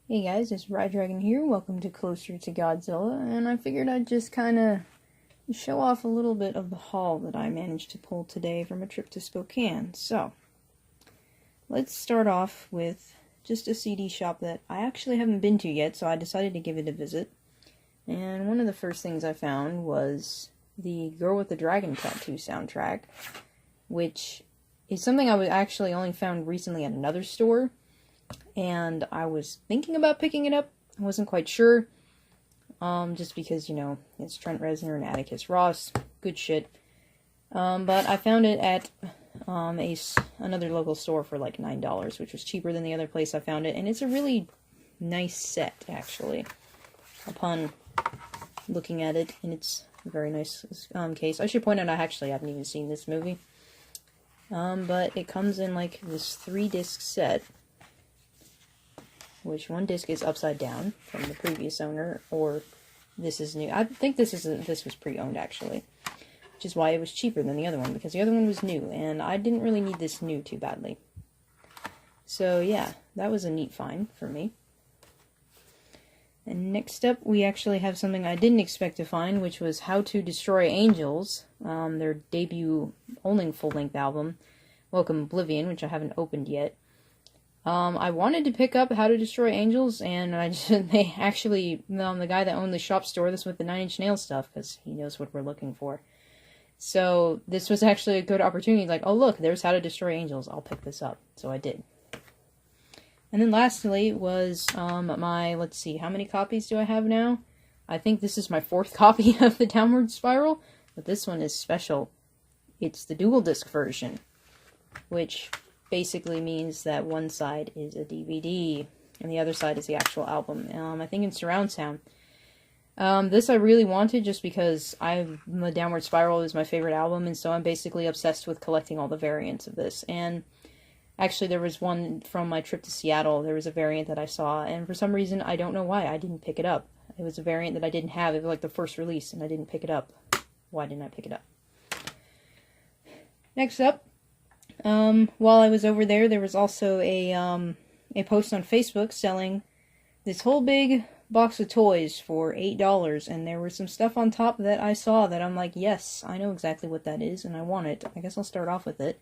Hey guys, it's Ride Dragon here. Welcome to Closer to Godzilla, and I figured I'd just kind of show off a little bit of the haul that I managed to pull today from a trip to Spokane. So, let's start off with just a CD shop that I actually haven't been to yet, so I decided to give it a visit. And one of the first things I found was the Girl with the Dragon Tattoo soundtrack, which is something I actually only found recently at another store. And I was thinking about picking it up. I wasn't quite sure. Just because, it's Trent Reznor and Atticus Ross. Good shit. But I found it at another local store for like $9, which was cheaper than the other place I found it. And it's a really nice set, actually. Upon looking at it, and it's a very nice case. I should point out I actually haven't even seen this movie. But it comes in like this 3-disc set, which one disc is upside down from the previous owner, or this is new. I think this was pre-owned, actually, which is why it was cheaper than the other one, because the other one was new, and I didn't really need this new too badly. So yeah, that was a neat find for me. And next up, we actually have something I didn't expect to find, which was How to Destroy Angels, their debut only full-length album, Welcome Oblivion, which I haven't opened yet. I wanted to pick up How to Destroy Angels, and the guy that owned the shop store this with the 9 Inch Nails stuff, because he knows what we're looking for. So this was actually a good opportunity, like, oh look, there's How to Destroy Angels, I'll pick this up. So I did. And then lastly was let's see, how many copies do I have now? I think this is my 4th copy of the Downward Spiral, but this one is special. It's the dual disc version, which basically means that one side is a DVD and the other side is the actual album. I think in surround sound. This I really wanted just because the Downward Spiral is my favorite album, and so I'm basically obsessed with collecting all the variants of this. And actually there was one from my trip to Seattle. There was a variant that I saw, and for some reason, I don't know why, I didn't pick it up. It was a variant that I didn't have. It was like the first release, and I didn't pick it up. Why didn't I pick it up? Next up, while I was over there, there was also a post on Facebook selling this whole big box of toys for $8, and there was some stuff on top that I saw that I'm like, yes, I know exactly what that is, and I want it. I guess I'll start off with it.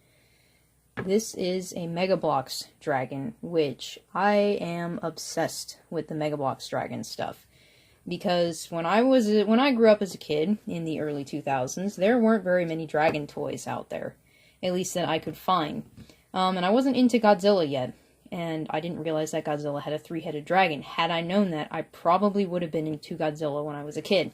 This is a Mega Bloks dragon, which I am obsessed with the Mega Bloks dragon stuff. Because when I grew up as a kid in the early 2000s, there weren't very many dragon toys out there. At least that I could find. And I wasn't into Godzilla yet, and I didn't realize that Godzilla had a 3-headed dragon. Had I known that, I probably would have been into Godzilla when I was a kid.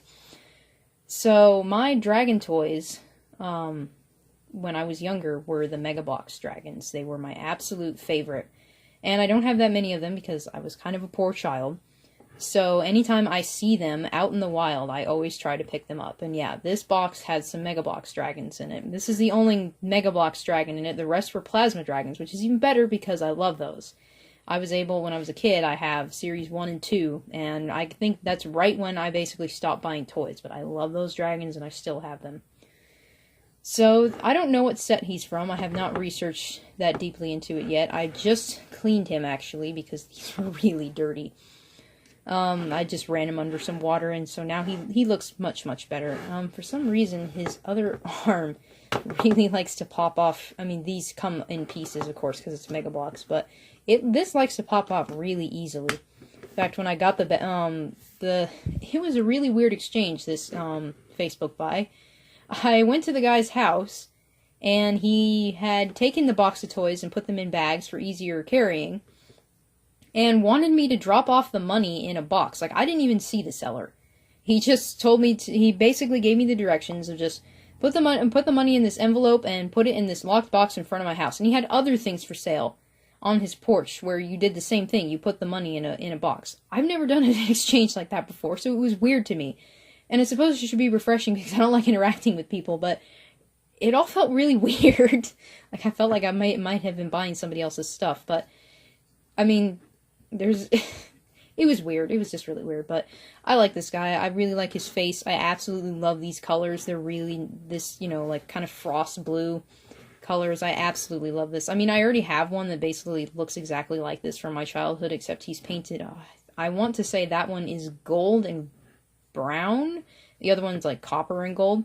So, my dragon toys, when I was younger, were the Mega Bloks dragons. They were my absolute favorite. And I don't have that many of them because I was kind of a poor child. So anytime I see them out in the wild, I always try to pick them up. And yeah, this box has some Mega Bloks dragons in it. This is the only Mega Bloks dragon in it. The rest were plasma dragons, which is even better because I love those. I was able, when I was a kid, I have Series 1 and 2, and I think that's right when I basically stopped buying toys. But I love those dragons, and I still have them. So, I don't know what set he's from. I have not researched that deeply into it yet. I just cleaned him, actually, because these were really dirty. I just ran him under some water, and so now he looks much, much better. For some reason, his other arm really likes to pop off. I mean, these come in pieces, of course, because it's Mega Bloks, but this likes to pop off really easily. In fact, when I got it was a really weird exchange, this, Facebook buy. I went to the guy's house, and he had taken the box of toys and put them in bags for easier carrying, and wanted me to drop off the money in a box. Like, I didn't even see the seller. He just told me he basically gave me the directions of just put the money in this envelope and put it in this locked box in front of my house. And he had other things for sale on his porch where you did the same thing. You put the money in a box. I've never done an exchange like that before, so it was weird to me. And I suppose it should be refreshing because I don't like interacting with people, but it all felt really weird. Like, I felt like I might have been buying somebody else's stuff, but I mean, it was weird. It was just really weird, but I like this guy. I really like his face. I absolutely love these colors. They're really like kind of frost blue colors. I absolutely love this. I mean, I already have one that basically looks exactly like this from my childhood, except he's painted, I want to say that one is gold and brown. The other one's like copper and gold.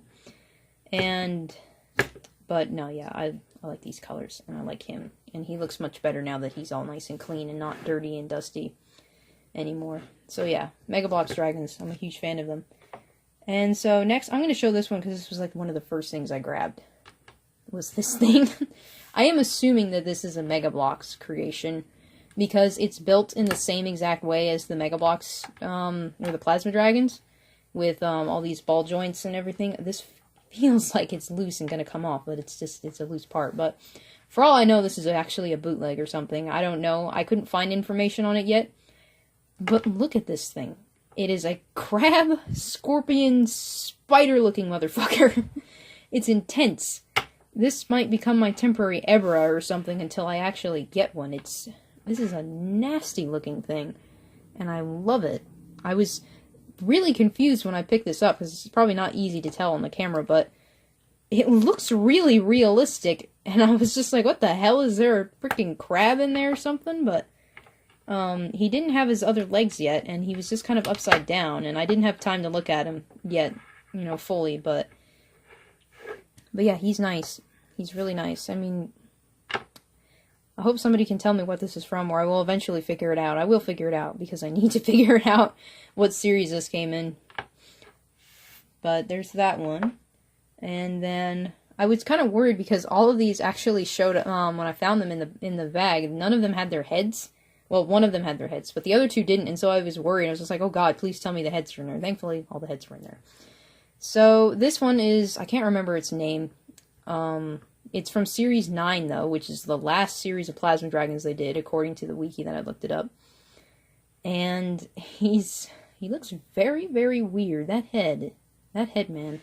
But no, yeah, I like these colors, and I like him. And he looks much better now that he's all nice and clean and not dirty and dusty anymore. So yeah, Mega Bloks dragons. I'm a huge fan of them. And so next, I'm going to show this one because this was like one of the first things I grabbed. Was this thing. I am assuming that this is a Mega Bloks creation because it's built in the same exact way as the Mega Bloks, or the Plasma Dragons, with all these ball joints and everything. This feels like it's loose and going to come off, but it's a loose part. But for all I know, this is actually a bootleg or something. I don't know. I couldn't find information on it yet. But look at this thing. It is a crab, scorpion, spider-looking motherfucker. It's intense. This might become my temporary Ebra or something until I actually get one. This is a nasty-looking thing, and I love it. I was really confused when I picked this up, because it's probably not easy to tell on the camera, but it looks really realistic, and I was just like, what the hell, is there a freaking crab in there or something? But he didn't have his other legs yet, and he was just kind of upside down, and I didn't have time to look at him yet, you know, fully, but yeah, he's nice. He's really nice. I mean, I hope somebody can tell me what this is from, or I will eventually figure it out. I will figure it out, because I need to figure it out what series this came in. But there's that one. And then I was kind of worried because all of these actually showed when I found them in the bag, none of them had their heads. Well, one of them had their heads, but the other two didn't, and so I was worried. I was just like, oh god, please tell me the heads are in there. Thankfully, all the heads were in there. So this one is, I can't remember its name. It's from Series 9, though, which is the last series of Plasma Dragons they did, according to the wiki that I looked it up. And he looks very, very weird. That head, man,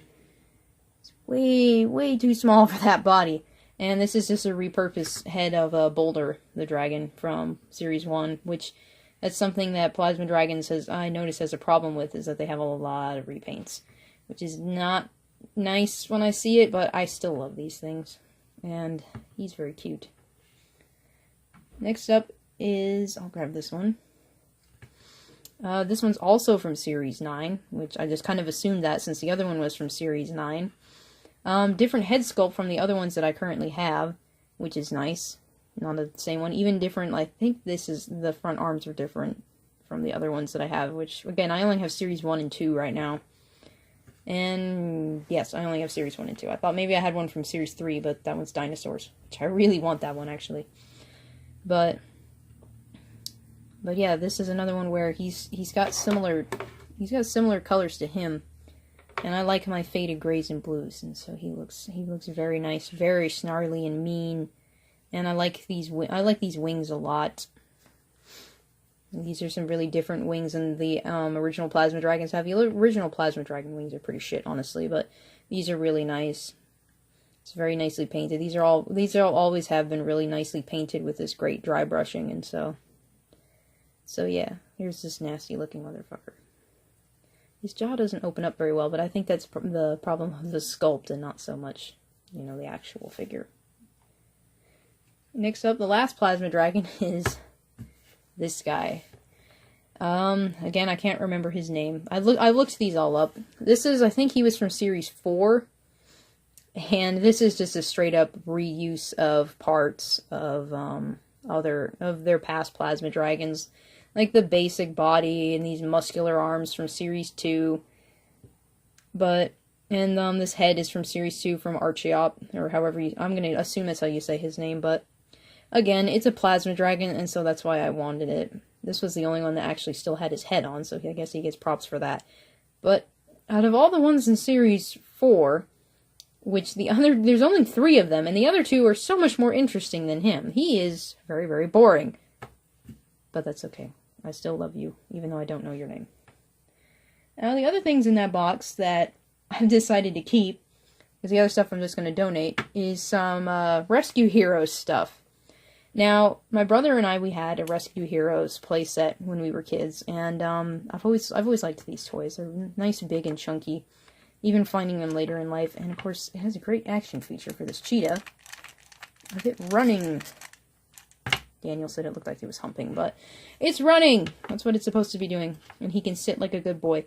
is way, way too small for that body. And this is just a repurposed head of Boulder, the dragon from Series 1, which that's something that Plasma Dragons I noticed has a problem with, is that they have a lot of repaints, which is not nice when I see it, but I still love these things. And he's very cute. Next up is, I'll grab this one. This one's also from Series 9, which I just kind of assumed that since the other one was from Series 9. Different head sculpt from the other ones that I currently have, which is nice. Not the same one. Even different, I think the front arms are different from the other ones that I have, which, again, I only have Series 1 and 2 right now. And, yes, I only have Series 1 and 2. I thought maybe I had one from Series 3, but that one's Dinosaurs, which I really want that one, actually. But yeah, this is another one where he's got similar colors to him. And I like my faded grays and blues, and so he looks very nice, very snarly and mean. And I like these wings a lot. These are some really different wings than the original Plasma Dragons have. The original Plasma Dragon wings are pretty shit, honestly, but these are really nice. It's very nicely painted. These always have been really nicely painted with this great dry brushing, and so yeah, here's this nasty looking motherfucker. His jaw doesn't open up very well, but I think that's the problem of the sculpt and not so much, you know, the actual figure. Next up, the last Plasma Dragon is this guy. Again, I can't remember his name. I looked these all up. This is, I think he was from Series 4, and this is just a straight up reuse of parts of their past Plasma Dragons. Like the basic body and these muscular arms from Series 2. And this head is from Series 2 from Archeop, or however I'm going to assume that's how you say his name, but again, it's a Plasma Dragon, and so that's why I wanted it. This was the only one that actually still had his head on, so I guess he gets props for that. But out of all the ones in Series 4, which there's only 3 of them, and the other 2 are so much more interesting than him. He is very, very boring. But that's okay. I still love you, even though I don't know your name. Now, the other things in that box that I've decided to keep, because the other stuff I'm just going to donate, is some Rescue Heroes stuff. Now, my brother and I, we had a Rescue Heroes playset when we were kids, and I've always liked these toys. They're nice, big, and chunky, even finding them later in life. And, of course, it has a great action feature for this cheetah. of it running. Daniel said it looked like it was humping, but it's running! That's what it's supposed to be doing. And he can sit like a good boy.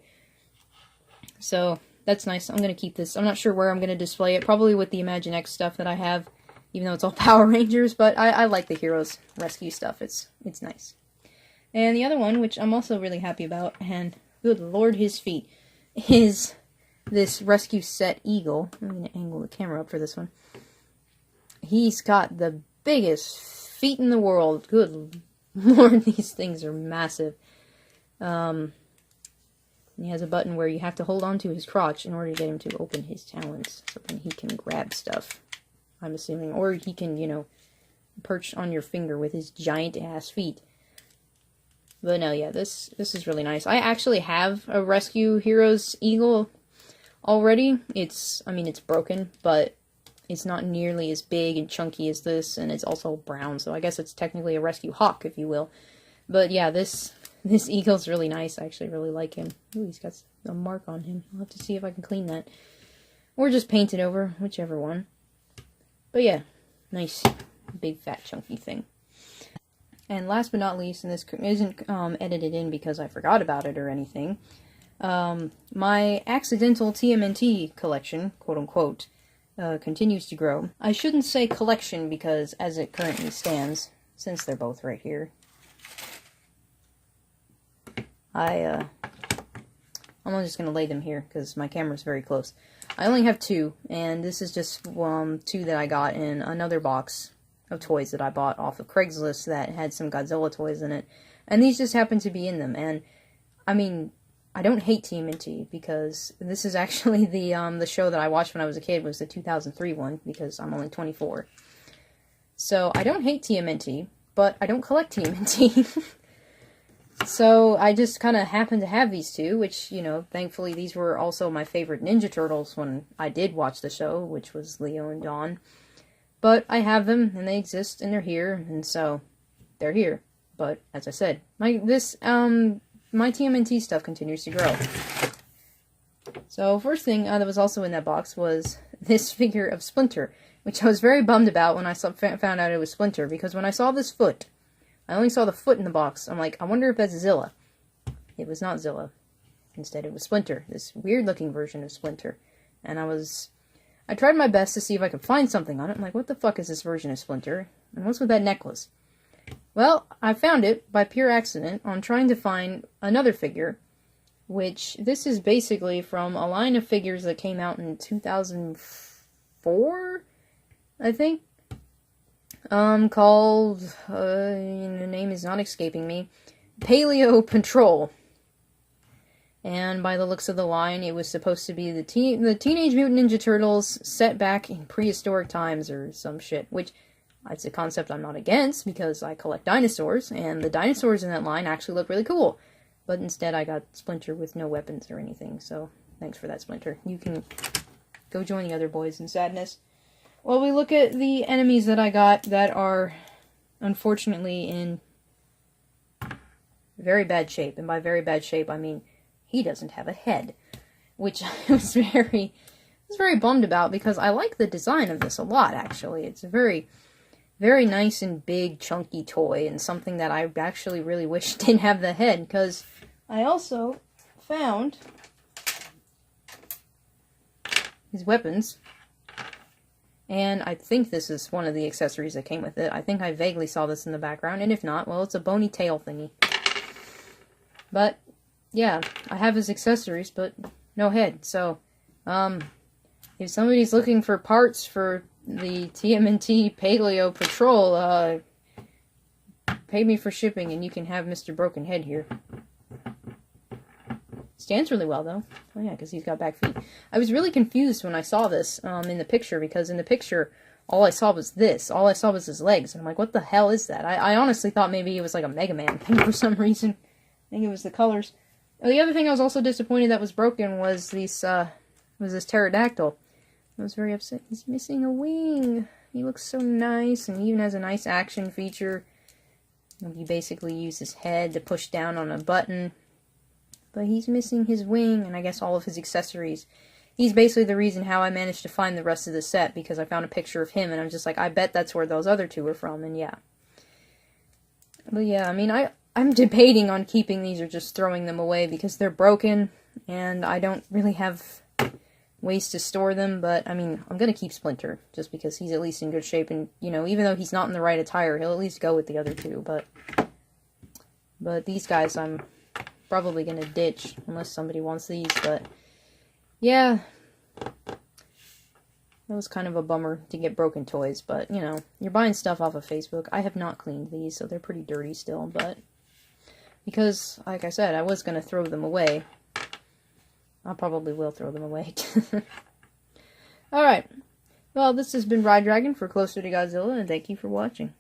So, that's nice. I'm going to keep this. I'm not sure where I'm going to display it. Probably with the Imaginext stuff that I have, even though it's all Power Rangers, but I like the Heroes Rescue stuff. It's nice. And the other one, which I'm also really happy about, and good lord, his feet, is this Rescue Set Eagle. I'm going to angle the camera up for this one. He's got the biggest feet in the world. Good lord, these things are massive. He has a button where you have to hold on to his crotch in order to get him to open his talons, so then he can grab stuff, I'm assuming. Or he can, you know, perch on your finger with his giant-ass feet. But no, yeah, this is really nice. I actually have a Rescue Heroes Eagle already. It's broken, but it's not nearly as big and chunky as this, and it's also brown, so I guess it's technically a Rescue Hawk, if you will. But yeah, this eagle's really nice. I actually really like him. Ooh, he's got a mark on him. I'll have to see if I can clean that. Or just paint it over, whichever one. But yeah, nice, big, fat, chunky thing. And last but not least, and this isn't edited in because I forgot about it or anything, my accidental TMNT collection, quote-unquote, continues to grow. I shouldn't say collection because as it currently stands, since they're both right here, I'm just going to lay them here because my camera's very close. I only have two, and this is just two that I got in another box of toys that I bought off of Craigslist that had some Godzilla toys in it. And these just happen to be in them. And, I mean, I don't hate TMNT because this is actually the show that I watched when I was a kid was the 2003 one because I'm only 24. So, I don't hate TMNT, but I don't collect TMNT. So, I just kind of happened to have these two, which, you know, thankfully these were also my favorite Ninja Turtles when I did watch the show, which was Leo and Dawn. But I have them, and they exist, and they're here, and so they're here. But, as I said, my TMNT stuff continues to grow. So, first thing that was also in that box was this figure of Splinter, which I was very bummed about when I found out it was Splinter, because when I saw this foot, I only saw the foot in the box. I'm like, I wonder if that's Zilla. It was not Zilla. Instead, it was Splinter, this weird-looking version of Splinter. And I tried my best to see if I could find something on it. I'm like, what the fuck is this version of Splinter? And what's with that necklace? Well, I found it by pure accident on trying to find another figure, which this is basically from a line of figures that came out in 2004, I think, called, the name is not escaping me, Paleo Patrol. And by the looks of the line, it was supposed to be the Teenage Mutant Ninja Turtles set back in prehistoric times or some shit, which it's a concept I'm not against because I collect dinosaurs, and the dinosaurs in that line actually look really cool. But instead I got Splinter with no weapons or anything, so thanks for that, Splinter. You can go join the other boys in sadness. Well, we look at the enemies that I got that are, unfortunately, in very bad shape. And by very bad shape, I mean he doesn't have a head, which I was very bummed about because I like the design of this a lot, actually. It's a very, very nice and big, chunky toy, and something that I actually really wish didn't have the head, because I also found his weapons, and I think this is one of the accessories that came with it. I think I vaguely saw this in the background, and if not, well, it's a bony tail thingy. But yeah, I have his accessories, but no head. So, if somebody's looking for parts for the TMNT Paleo Patrol, pay me for shipping and you can have Mr. Broken Head here. Stands really well, though. Oh yeah, because he's got back feet. I was really confused when I saw this, in the picture, because in the picture, all I saw was this. All I saw was his legs, and I'm like, what the hell is that? I honestly thought maybe it was like a Mega Man thing for some reason. I think it was the colors. The other thing I was also disappointed that was broken was this pterodactyl. I was very upset. He's missing a wing. He looks so nice, and he even has a nice action feature. You basically use his head to push down on a button. But he's missing his wing, and I guess all of his accessories. he's basically the reason how I managed to find the rest of the set, because I found a picture of him, and I'm just like, I bet that's where those other two were from, and yeah. But yeah, I mean, I'm debating on keeping these or just throwing them away, because they're broken, and I don't really have ways to store them, but, I mean, I'm gonna keep Splinter, just because he's at least in good shape, and, you know, even though he's not in the right attire, he'll at least go with the other two, but these guys I'm probably gonna ditch, unless somebody wants these, but, yeah, that was kind of a bummer to get broken toys, but, you know, you're buying stuff off of Facebook. I have not cleaned these, so they're pretty dirty still, but, because, like I said, I was gonna throw them away. I probably will throw them away. Alright, well, this has been Ride Dragon for Closer to Godzilla, and thank you for watching.